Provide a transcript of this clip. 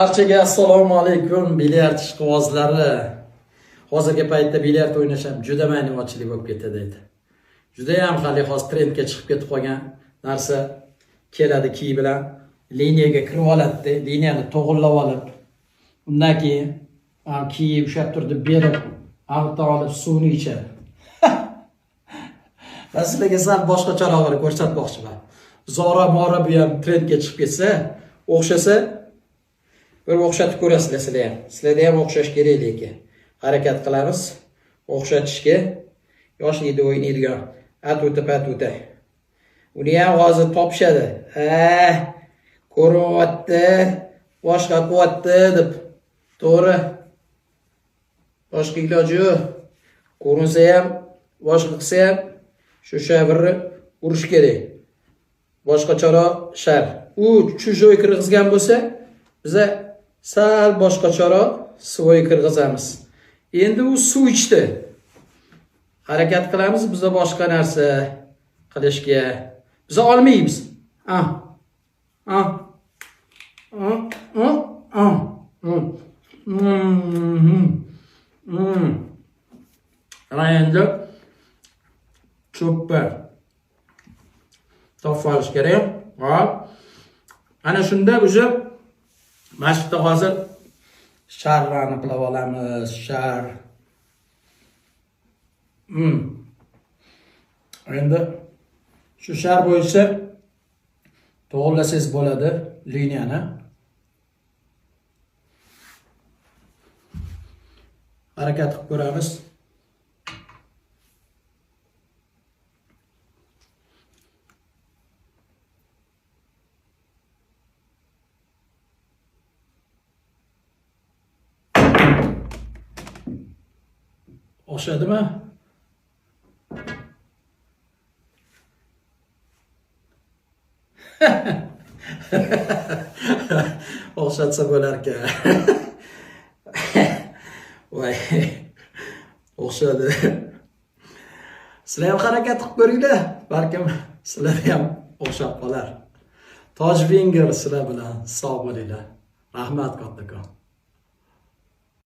Barchaga assalomu alaykum. Bilyard ishqibozlari. Hozirgi paytda bilyard o'ynash ham juda ma'novatli bo'lib ketadi edi. Juda ham hali hozir trendga chiqib ketib qolgan narsa keladi kiy bilan liniyaga kirib oladi, liniyani to'g'irlab olib, undan keyin kiy ushlab turdi berib, avto olib suvni ichadi. Men sizlarga sal boshqacharoq ko'rsatmoqchiman. Zora mora bu ham trendga chiqib ketsa, o'xshasa bir o'xshatib ko'rasizlar sizlar ham. Sizlarda ham o'xshash kerak lekin. Harakat qilamiz o'xshatishga. Yoshlikda o'ynaydigan at-o'ta. Uni ham hozir topishadi. Ko'ryapti, boshqa qilyapti deb. To'g'ri. Boshqa iloji yo'q. Ko'rinsa ham, boshqa qilsa ham shu shabrni urish kerak. Boshqa chora shar. U chujoy kirgizgan bo'lsa, biza sal boshqacharoq svoy kirgizamiz. Endi u suv ichdi. Harakat qilamiz biz boshqa narsa qilishga. Biz olmaymiz. Endi cho'ppa topib olish kerak. Ana shunda o'sha mashqda hozir sharlarni qilib olamiz. Shar. Endi shu shar bo'yicha to'g'irlasangiz bo'ladi liniyani. Harakat qilib ko'ramiz. O'xshadimi? O'xshatsa bo'larkan. Voy. O'xshadi. Sizlar ham harakat qilib ko'ringlar. Balkim sizlarga ham o'xshab qolar. Tojvinger sizlar bilan sog' bo'linglar. Rahmat kattakon.